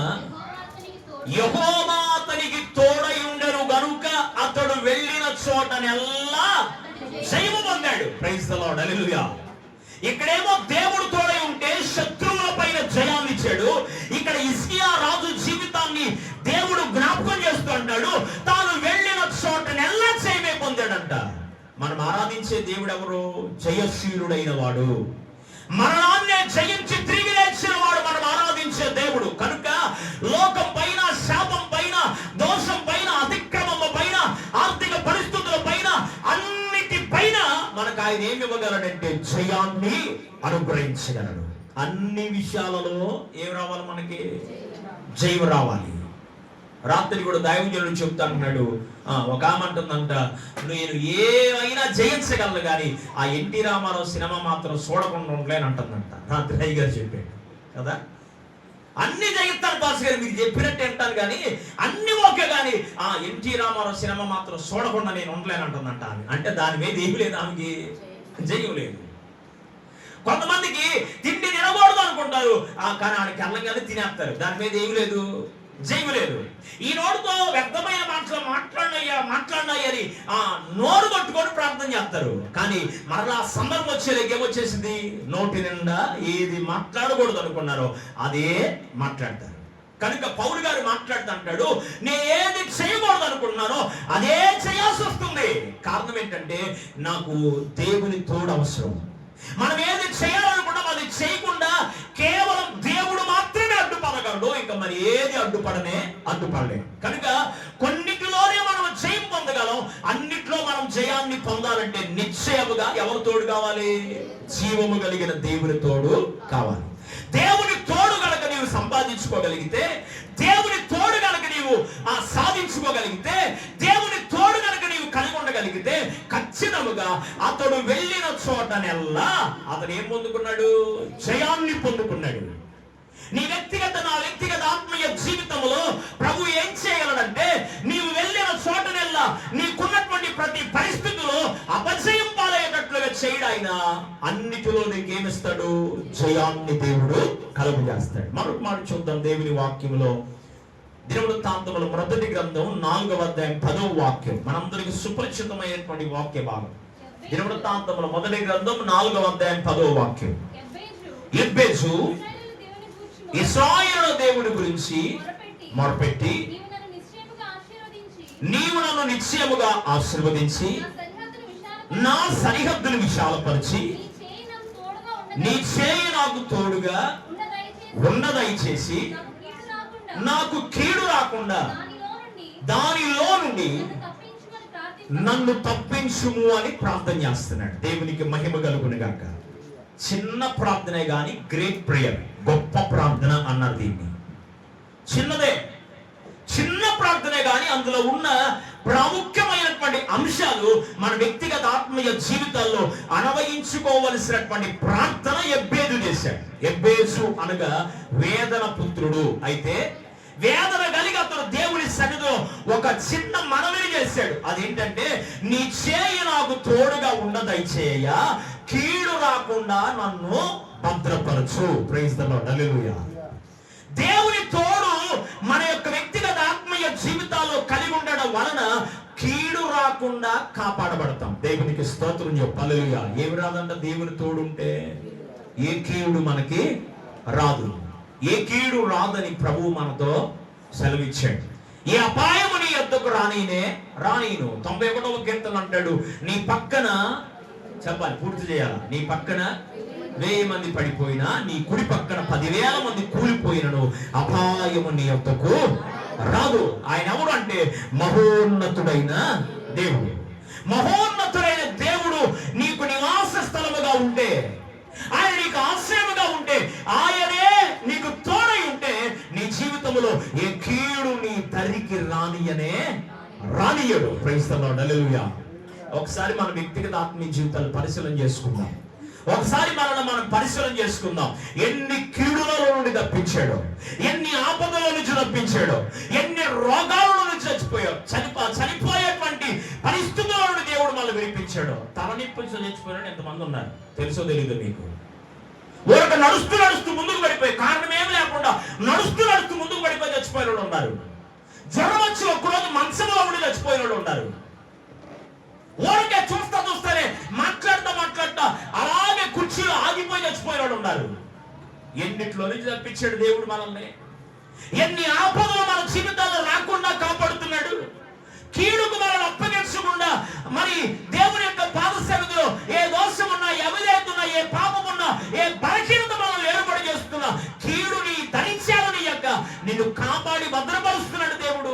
యెహోవా అతనికి తోడై ఉండెను గనుక అతడు వెళ్ళిన చోటనెల్లా జయము పొందాడు. ప్రైజ్ ది లార్డ్, హల్లెలూయా. ఇక్కడేమో దేవుడు తోడై ఉంటే శత్రువుల పైన జయాన్ని ఇచ్చాడు. ఇక్కడ హిజ్కియా రాజు జీవితాన్ని దేవుడు జ్ఞాపకం చేస్తూ అంటాడు, తాను వెళ్ళిన చోటనెల్లా జయమే పొందాడంట. మనం ఆరాధించే దేవుడు ఎవరు? జయశీలుడైన వాడు, మరణాన్నే జయించి తిరిగి లేచిన వాడు మనం ఆరాధించే దేవుడు. కనుక లోకం పైన, శాపం పైన, దోషం పైన, అతిక్రమం పైన, ఆర్థిక పరిస్థితుల పైన, అన్నిటి పైన మనకు ఆయన ఏమి ఇవ్వగలడంటే జయాన్ని అనుగ్రహించగలడు. అన్ని విషయాలలో ఏమి రావాలి? మనకి జయం రావాలి. రాత్రి కూడా దైవజనుడు చెప్తా అంటున్నాడు, ఒక ఆమె అంటుందంట, నేను ఏమైనా జయించగలను కానీ ఆ ఎన్టీ రామారావు సినిమా మాత్రం చూడకుండా ఉండలేని అంటుందంట. రాత్రి అయ్య గారు చెప్పాడు కదా, అన్ని జయిస్తాను పాస్ గారు మీరు చెప్పినట్టు అంటాను కానీ అన్ని ఓకే కానీ ఆ ఎన్టీ రామారావు సినిమా మాత్రం చూడకుండా నేను ఉండలేని అంటుందంట. అంటే దాని మీద ఏమి లేదు, ఆమెకి జయం లేదు. కొంతమందికి తిండి తినకూడదు అనుకుంటారు, కానీ ఆడికి అల్లంగానే తినేస్తారు, దాని మీద ఏమి లేదు, జయం లేదు. ఈ నోటితో వ్యర్థమైన మాటలు మాట్లాడినాయని నోరు పట్టుకొని ప్రార్థన చేస్తారు, కానీ మరలా సందర్భం వచ్చేది ఏమొచ్చేసింది, నోటి నిండా ఏది మాట్లాడకూడదు అనుకున్నారో అదే మాట్లాడతారు. కనుక పౌలు గారు మాట్లాడుతూ అంటాడు, నేను ఏది చేయకూడదు అనుకున్నానో అదే చేయాల్సి వస్తుంది. కారణం ఏంటంటే నాకు దేవుని తోడు అవసరం. మనం ఏది చేయాలనుకున్నాం అది చేయకుండా కేవలం దేవుడు మాత్రమే అడ్డుపడగలడు, ఇంకా మరి ఏది అడ్డుపడలే. కనుక కొన్నిటిలోనే మనం జయం పొందగలం, అన్నిట్లో మనం జయాన్ని పొందాలంటే నిశ్చయముగా ఎవరు తోడు కావాలి? జీవము కలిగిన దేవుని తోడు కావాలి. దేవుని తోడు గనక నీవు సంపాదించుకోగలిగితే, దేవుని తోడు గనక నీవు సాధించుకోగలిగితే, దేవుని తోడు గనక నీవు కలిగి ఉండగలిగితే ఖచ్చితంగా అతడు వెళ్ళిన చోటనెల్లా అతడు ఏం పొందుకున్నాడు? జయాన్ని పొందుకున్నాడు. నీ నా వ్యక్తిగత ఆత్మీయ జీవితంలో ప్రభు ఏం చేయగలడంటే, నీవు వెళ్ళిన చోటనెల్లా నీకున్నటువంటి ప్రతి పరిస్థితుల్లో అపజయం పాలయ్యేటట్లుగా చేయడాయన అన్నిటిలో నీకేమిస్తాడు? జయాన్ని దేవుడు కలుగజేస్తాడు. మరొక మాట చూద్దాం దేవుని వాక్యంలో. దినవృత్తాంతముల మొదటి గ్రంథం 4వ అధ్యాయం 10వ వాక్యం మనందరికి సుపరిచితమైనటువంటి వాక్య భాగం. దినవృత్తాంతముల మొదటి గ్రంథం 4వ అధ్యాయం 10వ వాక్యం. ఎబ్బేజు ఇశ్రాయేలు దేవుని గురించి మొరపెట్టి, నీవు నన్ను నిశ్చయముగా ఆశీర్వదించి నా సరిహద్దును విశాలపరిచి నీ చేయి నాకు తోడుగా ఉండదయచేసి నాకు కీడు రాకుండా దానిలో నుండి నన్ను తప్పించుము అని ప్రార్థన చేస్తున్నాడు. దేవునికి మహిమ కలుగును గాక. చిన్న ప్రార్థనే గాని గ్రేట్ ప్రేయర్, గొప్ప ప్రార్థన అన్నారు దీన్ని. చిన్న ప్రార్థనే గాని అందులో ఉన్న ప్రాముఖ్యమైనటువంటి అంశాలు మన వ్యక్తిగత ఆత్మీయ జీవితాల్లో అన్వయించుకోవలసినటువంటి ప్రార్థన ఎబ్బేజు చేశాడు. ఎబ్బేజు అనగా వేదన పుత్రుడు. అయితే వేదన కలిగి అతను దేవుని సన్నిధిలో ఒక చిన్న మనవిని చేశాడు. అదేంటంటే, నీ చేయి నాకు తోడుగా ఉండదయచేయ, కీడు రాకుండా నన్ను భద్రపరచు. Praise the Lord, hallelujah. దేవుని తోడు మన యొక్క వ్యక్తిగత ఆత్మీయ జీవితాల్లో కలిగి ఉండడం వలన కీడు రాకుండా కాపాడబడతాం. దేవునికి స్తోత్రం చెప్పు, హల్లెలూయా. ఏమి రాదంట? దేవుని తోడు ఉంటే ఏ కీడు మనకి రాదు. ఏ కీడు రాదని ప్రభువు మనతో సెలవిచ్చాడు. ఏ అపాయము నీ యొద్దకు రానీను. 91వ కీర్తన అంటాడు, నీ పక్కన చెప్పాలి, పూర్తి చేయాలి, నీ పక్కన 1000 మంది పడిపోయినా, నీ కుడి పక్కన 10,000 మంది కూలిపోయినను అపాయము నీ యొద్దకు రాదు. ఆయన ఎవరు అంటే మహోన్నతుడైన దేవుడు. మహోన్నతుడైన దేవుడు నీకు నివాస స్థలముగా ఉంటే, ఆయన నీకు ఆశ్రయముగా ఉంటే, ఆయనే నీకు తోడై ఉంటే నీ జీవితంలో ఏ కీడు నీ దరికి రానియడు. ప్రైజ్ ది లార్డ్, హల్లెలూయా. ఒకసారి మన వ్యక్తిగత ఆత్మీయ జీవితాలు పరిశీలన చేసుకుందాం. ఒకసారి మనం పరిశీలన చేసుకుందాం. ఎన్ని కీడులలో నుండి తప్పించాడో, ఎన్ని ఆపదల నుంచి తప్పించాడో, ఎన్ని రోగాల నుంచి చనిపోయేటువంటి పరిస్థితుల నుండి దేవుడు మనల్ని విడిపించాడో. తలని అయిపోయి చచ్చిపోయిన ఎంతమంది ఉన్నారు తెలుసో తెలీదు మీకు. ఊరక నడుస్తూ నడుస్తూ ముందుకు పడిపోయి, కారణం ఏమి లేకుండా నడుస్తూ నడుస్తూ ముందుకు పడిపోయి చచ్చిపోయిన వాళ్ళు ఉన్నారు. జ్వరం వచ్చి ఒక్కరోజు మంచంలో ఉండి చచ్చిపోయిన వాళ్ళు ఉన్నారు. ఊరికే చూస్తానే మాట్లాడతా అలాగే కుర్చీలో ఆగిపోయి చచ్చిపోయిన వాళ్ళు ఉన్నారు. ఎన్నిట్లో నుంచి తప్పించాడు దేవుడు మనల్ని. ఎన్ని ఆపదలు మన జీవితాల్లో రాకుండా కాపాడుతున్నాడు. కీడుకు మనల్ని అప్పగించకుండా మరి దేవుని యొక్క పాద సన్నిధిలో ఏ దోషం ఉన్నా, ఏ అవిధేయత ఉన్నా, ఏ పాపం ఉన్నా, ఏ బలహీనత మనం ఏర్పాటు చేస్తున్నా కీడుని ధరించాలని యొక్క నిన్ను కాపాడి భద్రపరుస్తున్నాడు దేవుడు.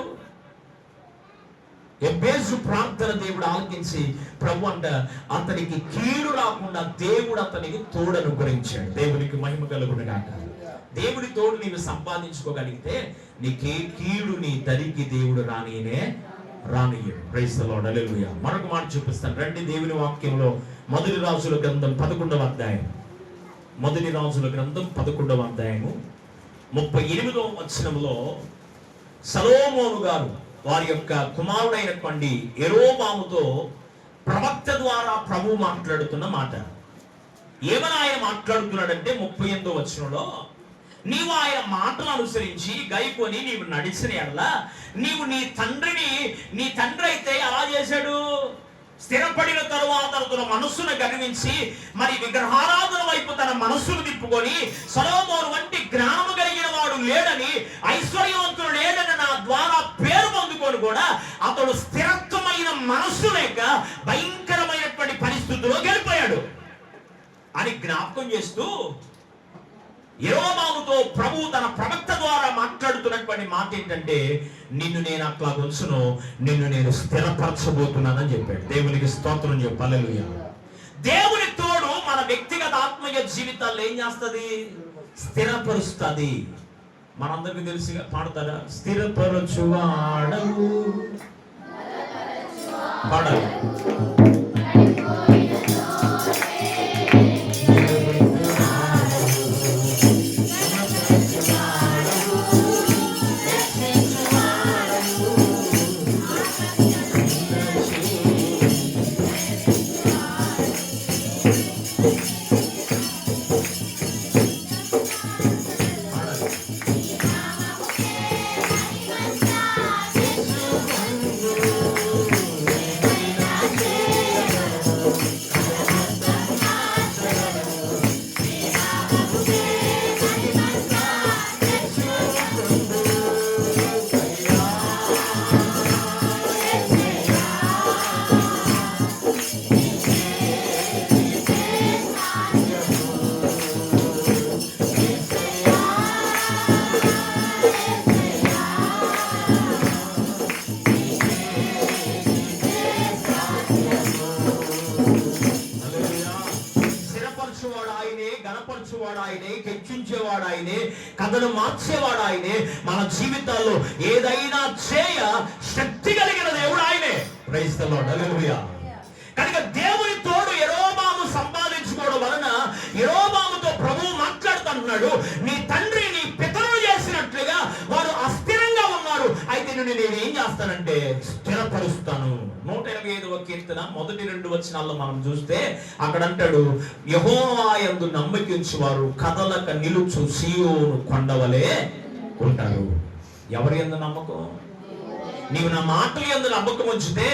ఎబ్బేజు ప్రార్థన దేవుడు ఆలకించి ప్రభు అంట అతనికి కీడు రాకుండా దేవుడు అతనికి తోడు అనుగ్రహించాడు. దేవునికి మహిమ కలుగునుగాక. దేవుడి తోడు నీవు సంపాదించుకోగలిగితే నీకే కీడు నీ దరికి దేవుడు రానియడు. ప్రైజ్ ది లార్డ్, హల్లెలూయా. మరొక మాట చూపిస్తాను రండి. దేవుని వాక్యంలో మొదటి రాజుల గ్రంథం 11వ అధ్యాయం, మొదటి రాజుల గ్రంథం 11వ అధ్యాయము 38వ వచనంలో సొలొమోను గారు వారి యొక్క కుమారుడైనటువంటి యెరోబాముతో ప్రవక్త ద్వారా ప్రభు మాట్లాడుతున్న మాట. ఏమని ఆయన మాట్లాడుతున్నాడంటే 38వ వచనంలో, నీవు ఆయన మాటలు అనుసరించి గైకొని నీవు నడిచిన ఎడల నీవు నీ తండ్రి అయితే అలా చేశాడు. స్థిరపడిన తరువాత తన మనస్సును గర్వించి మరి విగ్రహారాధన వైపు తన మనస్సును తిప్పుకొని సొలొమోను వంటి జ్ఞానము కలిగిన వాడు లేడని, ఐశ్వర్యవంతుడు లేడని నా ద్వారా పేరు పొందుకొని కూడా అతడు స్థిరత్వమైన మనస్సు లేక భయంకరమైనటువంటి పరిస్థితుల్లో గెలిపోయాడు అని జ్ఞాపకం చేస్తూ యెరోబాముతో ప్రభు తన ప్రవక్త ద్వారా మాట్లాడుతున్నటువంటి మాట ఏంటంటే, నిన్ను నేను అట్లా ఉంచును, నిన్ను నేను స్థిరపరచబోతున్నానని చెప్పాడు. దేవునికి స్తోత్రం చెప్పు, హల్లెలూయా. దేవుని తోడు మన వ్యక్తిగత ఆత్మీయ జీవితాల్లో ఏం చేస్తుంది? స్థిరపరుస్తుంది. మనందరికీ తెలుసుగా, పాడతారా? స్థిరపరచువాడవు పాడాలి. గణపరచువాడు ఆయనే, హెచ్చించేవాడు ఆయనే, కథను మార్చేవాడు ఆయనే. మన జీవితాల్లో ఏదైనా చేయ శక్తి కలిగిన దేవుడు ఆయనే. Praise the Lord, hallelujah. కనుక దేవుని తోడు యెరోబాము సంపాదించుకోవడం వలన యెరోబాముతో ప్రభువు మాట్లాడుతున్నాడు, నీ తండ్రి నీ పితరులు చేసినట్లుగా వారు అస్థిరంగా ఉన్నారు, అయితే నేను ఏం చేస్తానంటే స్థిరపరుస్తాను. 185వ కీర్తన మొదటి 2 వచనాల్లో మనం చూస్తే అక్కడ అంటాడు, యెహోవా యందు నమ్మకించు వారు కదలక నిలుచు సీయోను కొండవలే ఉంటారు. ఎవరి యందు నమ్మకం? నీవు నా మాటల యందు నమ్మకం ఉంచితే,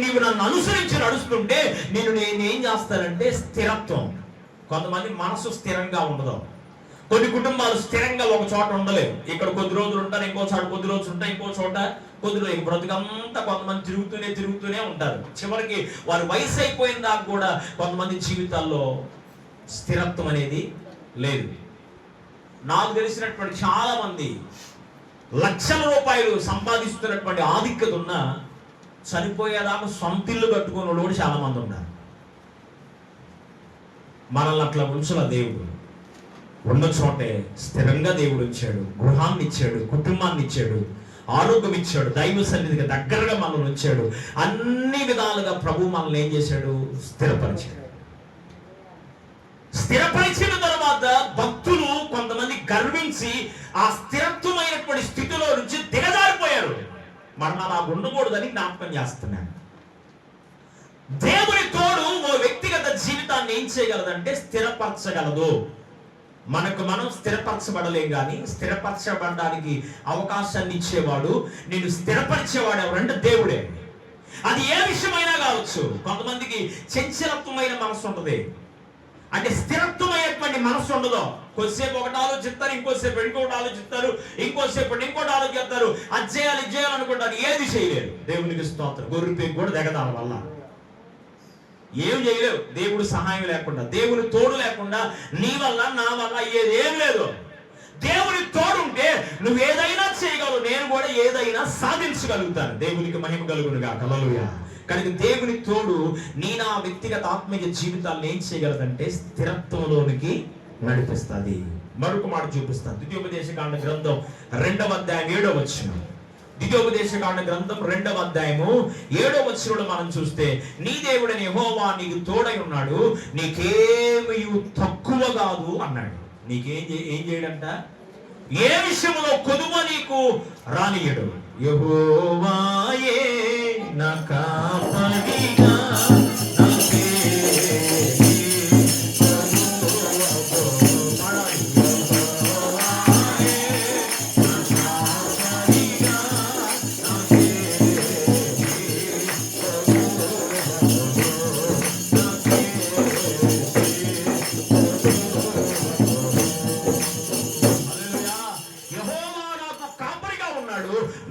నీవు నన్ను అనుసరించి నడుస్తుంటే నేనేం చేస్తానంటే స్థిరత్వం. కొంతమంది మనసు స్థిరంగా ఉండదు. కొన్ని కుటుంబాలు స్థిరంగా ఒక చోట ఉండలేవు. ఇక్కడ కొద్ది రోజులు ఉంటారు, ఇంకో చోట కొద్ది రోజులు ఉంటారు, ఇంకో చోట కొద్ది రోజులు, బ్రతుకంతా కొంతమంది తిరుగుతూనే ఉంటారు. చివరికి వారి వయసు అయిపోయిన దాకా కూడా కొంతమంది జీవితాల్లో స్థిరత్వం అనేది లేదు. నాకు తెలిసినటువంటి చాలా మంది లక్షల రూపాయలు సంపాదిస్తున్నటువంటి ఆధిక్యత ఉన్న చనిపోయేదాకా సొంత ఇల్లు కట్టుకున్న వాళ్ళు కూడా చాలా మంది ఉన్నారు. మనల్ని అట్లా ఉంచుల దేవుడు. ఉన్న చోటే స్థిరంగా దేవుడు ఇచ్చాడు, గృహాన్ని ఇచ్చాడు, కుటుంబాన్ని ఇచ్చాడు, ఆరోగ్యం ఇచ్చాడు, దైవ సన్నిధికి దగ్గరగా మనల్ని ఉంచాడు. అన్ని విధాలుగా ప్రభు మనల్ని ఏం చేశాడు? స్థిరపరిచాడు. స్థిరపరిచిన తర్వాత భక్తులు కొంతమంది గర్వించి ఆ స్థిరత్వమైనటువంటి స్థితిలో నుంచి దిగజారిపోయారు. మనం అలా ఉండకూడదని జ్ఞాపకం చేస్తున్నాను. దేవుని తోడు ఓ వ్యక్తిగత జీవితాన్ని ఏం చేయగలదంటే స్థిరపరచగలదు. మనకు మనం స్థిరపరచబడలేం, కానీ స్థిరపరచబడడానికి అవకాశాన్ని ఇచ్చేవాడు, నేను స్థిరపరిచేవాడు ఎవరంటే దేవుడే. అది ఏ విషయమైనా కావచ్చు. కొంతమందికి చంచలత్వమైన మనసు ఉంటుంది, అంటే స్థిరత్వమైనటువంటి మనసు ఉండదు. కొద్దిసేపు ఒకటి ఆలోచిస్తారు, ఇంకోసేపు ఇంకోటి ఆలోచిస్తారు, ఇంకోసేపు ఇంకోటి ఆలోచిస్తారు. అది చేయాలి ఇది చేయాలనుకుంటారు, ఏది చేయలేరు. దేవునికి స్తోత్రం. గొర్రెపేకు కూడా దిగదాని వల్ల ఏం చేయలేవు. దేవుడు సహాయం లేకుండా, దేవుని తోడు లేకుండా నీ వల్ల నా వల్ల ఏదేం లేదు. దేవుని తోడుంటే నువ్వు ఏదైనా చేయగలవు, నేను కూడా ఏదైనా సాధించగలుగుతాను. దేవునికి మహిమ కలుగునుగా. హల్లెలూయా. కనుక దేవుని తోడు నా వ్యక్తిగత ఆత్మీయ జీవితాలను ఏం చేయగలదంటే స్థిరత్వంలోనికి నడిపిస్తుంది. మరొక మాట చూపిస్తాను. ద్వితీయోపదేశకాండ గ్రంథం 2వ అధ్యాయం 7వ వచనం. ద్వితీయోపదేశకాండ గ్రంథం 2వ అధ్యాయము 7వ వచనంలో మనం చూస్తే, నీ దేవుడైన యెహోవా నీకు తోడై ఉన్నాడు, నీకేమీ తక్కువ కాదు అన్నాడు. ఏం చేయడంట? ఏ విషయంలో కొదువ నీకు రానియడు. యెహోవాయే నా కాపరిగా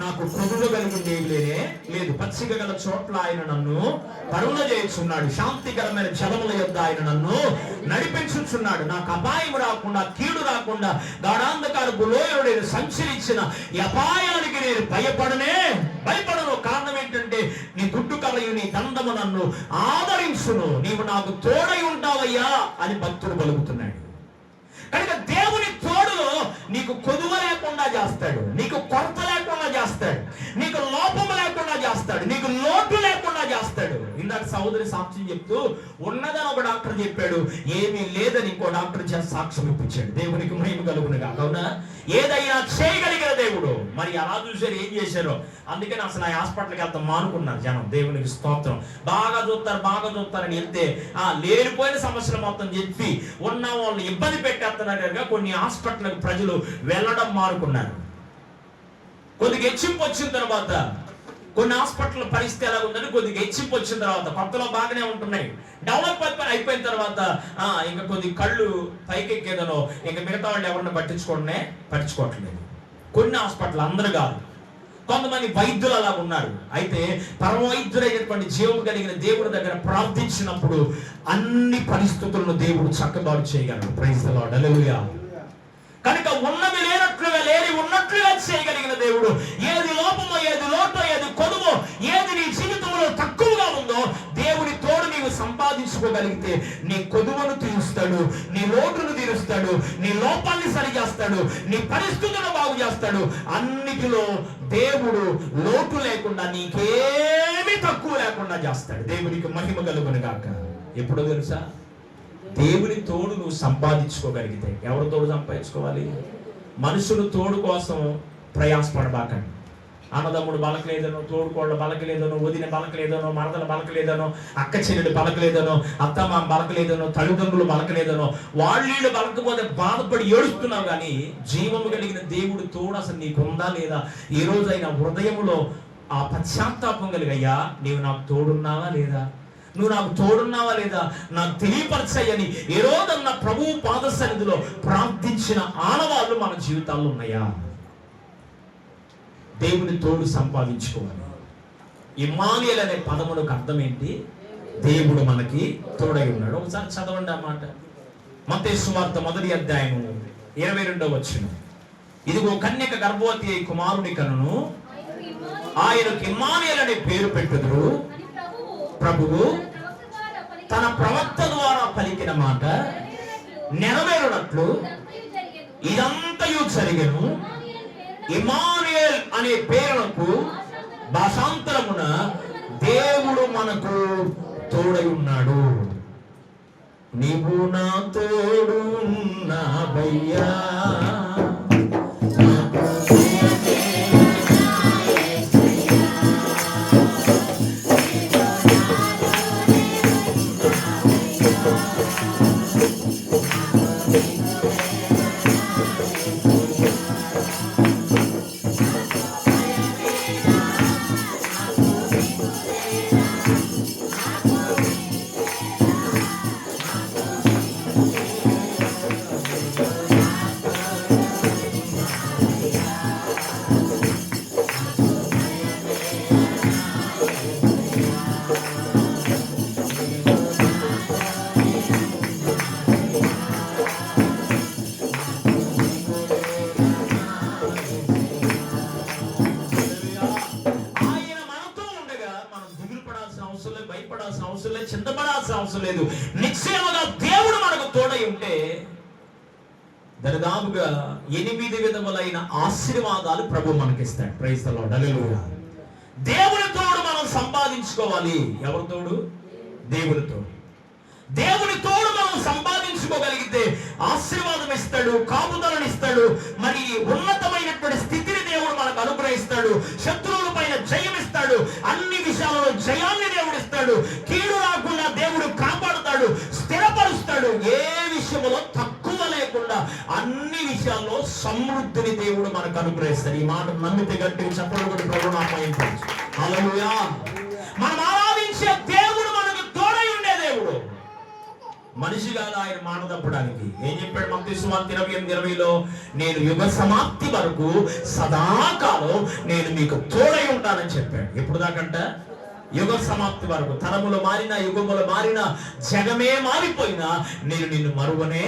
నాకు కొదువ కలిగింది ఏమి లేదు. పచ్చిక గల చోట్ల ఆయన నన్ను పరుణ చేయుచున్నాడు, శాంతికరమైన జలముల యొద్ద ఆయన నన్ను నడిపించుచున్నాడు. నాకు అపాయం రాకుండా, కీడు రాకుండా, గాఢాంధకారపు లోయలో నేను సంచరించిన ఈ అపాయానికి నేను భయపడను. కారణం ఏంటంటే నీ గుడ్డు కలయు నీ దండము నన్ను ఆదరించును, నీవు నాకు తోడై ఉంటావయ్యా అని భక్తుడు పలుకుతున్నాడు. కనుక దేవుని తోడులో నీకు కొదువ లేకుండా చేస్తాడు, నీకు కొరత లేకుండా చేస్తాడు, నీకు లోపం లేకుండా చేస్తాడు, నీకు లోటు లేకుండా చేస్తాడు. ఇందాక సహోదరి సాక్ష్యం చెప్తూ ఉన్నదని ఒక డాక్టర్ చెప్పాడు, ఏమీ లేదని ఇంకో డాక్టర్ చేసి సాక్ష్యం ఇప్పించాడు. దేవునికి మహిమ కలుగునుగా. అవునా? ఏదైనా చేయగలిగిన దేవుడు. మరి అలా చూసారు, ఏం చేశారో. అందుకని అసలు ఆ హాస్పిటల్కి వెళ్తాం మానుకున్నారు జనం. దేవునికి స్తోత్రం. బాగా చూస్తారని వెళ్తే లేనిపోయిన సమస్యలు మొత్తం చెప్పి ఉన్న వాళ్ళని ఇబ్బంది పెట్టేస్తున్నారుగా కొన్ని హాస్పిటల్కి ప్రజలు వెళ్ళడం మానుకున్నారు. కొద్దిగా హెచ్చింపు వచ్చిన తర్వాత, కొన్ని హాస్పిటల్ పరిస్థితి ఎలా ఉందని కొద్దిగా హెచ్చింపు వచ్చిన తర్వాత, కొత్తలో బాగానే ఉంటున్నాయి, డెవలప్ అయిపోయిన తర్వాత ఇంకా కొద్ది కళ్ళు పైకెక్కేదనో ఇంకా మిగతా వాళ్ళు ఎవరిని పట్టించుకోవట్లేదు. కొన్ని హాస్పిటల్, అందరూ కాదు, కొంతమంది వైద్యులు అలా ఉన్నారు. అయితే పరమవైద్యుడైనటువంటి జీవం కలిగిన దేవుడి దగ్గర ప్రార్థించినప్పుడు అన్ని పరిస్థితులను దేవుడు చక్కబాటు చేయగలడు. Praise the Lord. హల్లెలూయా. కనుక ఉన్నవి లేనట్లుగా, లేని ఉన్నట్లుగా చేయగలిగిన దేవుడు. ఏది లోపమో, ఏది లోటో, ఏది కొదువో, ఏది నీ జీవితంలో తక్కువగా ఉందో దేవుని తోడు నీవు సంపాదించుకోగలిగితే నీ కొదువను తీరుస్తాడు, నీ లోటును తీరుస్తాడు, నీ లోపాన్ని సరిచేస్తాడు, నీ పరిస్థితులను బాగు చేస్తాడు. అన్నిటిలో దేవుడు లోటు లేకుండా, నీకేమీ తక్కువ లేకుండా చేస్తాడు. దేవునికి మహిమ కలుగును గాక. ఎప్పుడో తెలుసా? దేవుని తోడు నువ్వు సంపాదించుకోగలిగితే. ఎవరి తోడు సంపాదించుకోవాలి? మనుషులు తోడు కోసం ప్రయాసపడబాకండి. అన్నదమ్ముడు బలకలేదనో, తోడుకోళ్ళ బలకలేదనో, వదిన బలకలేదనో, మరదల బలకలేదనో, అక్క చెల్లెలు బలకలేదనో, అత్తమ్మ బలకలేదనో, తల్లిదండ్రులు బలకలేదనో, వాళ్ళు బలకపోతే బాధపడి ఏడుస్తున్నావు. కానీ జీవము కలిగిన దేవుడు తోడు అసలు నీకుందా లేదా? ఈ రోజైనా హృదయంలో ఆ పశ్చాత్తాపం కలిగయ్యా, నీవు నాకు తోడున్నావా లేదా, నువ్వు నాకు తోడున్నావా లేదా, నాకు తెలియపరచయ్యని ఏ రోజన్నా ప్రభువు పాద సన్నిధిలో ప్రార్థించిన ఆనవాళ్ళు మన జీవితాల్లో ఉన్నాయా? దేవుని తోడు సంపాదించుకోవాలి. ఇమ్మానుయేల్ అనే పదములకు అర్థం ఏంటి? దేవుడు మనకి తోడై ఉన్నాడు. ఒకసారి చదవండి ఆ మాట. మత్తయి సువార్త 1వ అధ్యాయము 22వ వచనం. ఇదిగో కన్యక గర్భవతి అయి కుమారుని కనును, ఆయనకు ఇమ్మానుయేల్ అనే పేరు పెట్టుదురు. ప్రభువు తన ప్రవక్త ద్వారా పలికిన మాట నెరవేరునట్లు ఇదంతయు జరిగెను. ఇమ్మానుయేల్ అనే పేరునకు భాషాంతరమున దేవుడు మనకు తోడై ఉన్నాడు. నీవు నా తోడు ఉన్నావయ్యా, చింతపడాల్సిన అవసరం లేదు. నిశ్చయముగా దేవుడు మనకు తోడై ఉంటే దరిదాపుగా 8 విధములైన ఆశీర్వాదాలు ప్రభు మనకిస్తాడు. Praise the Lord. హల్లెలూయా. దేవుని తోడు మనం సంపాదించుకోవాలి. ఎవరి తోడు? దేవుని తోడు. దేవుని తోడు మనం సంపాదించుకోగలిగితే ఆశీర్వాదం ఇస్తాడు, కాపుదలను ఇస్తాడు, మరి ఉన్నతమైనటువంటి స్థితిని దేవుడు మనకు అనుగ్రహిస్తాడు, శత్రువుల పైన జయం ఇస్తాడు, అన్ని విషయాలలో జయాన్ని దేవుడు ఇస్తాడు, కీడు రాకుండా దేవుడు కాపాడుతాడు, స్థిరపరుస్తాడు. ఏ విషయంలో తక్కువ లేకుండా అన్ని విషయాల్లో సమృద్ధిని దేవుడు మనకు అనుగ్రహిస్తాడు. ఈ మాట నమ్మితే గట్టిగా చెప్పడం కూడా ప్రభు నామయించు. హల్లెలూయా. మనం ఆరాధించే దేవుడు మనకు తోడై ఉండే దేవుడు. మనిషి కాదు ఆయన మాట తప్పడానికి. ఏం చెప్పాడు మత్తయి సువార్త 28:20లో? నేను యుగ సమాప్తి వరకు సదాకాలం నేను మీకు తోడై ఉంటానని చెప్పాడు. ఎప్పుడు దాకంట? యుగ సమాప్తి వరకు. తరములు మారినా, యుగములు మారినా, జగమే మారిపోయినా నేను నిన్ను మరువను.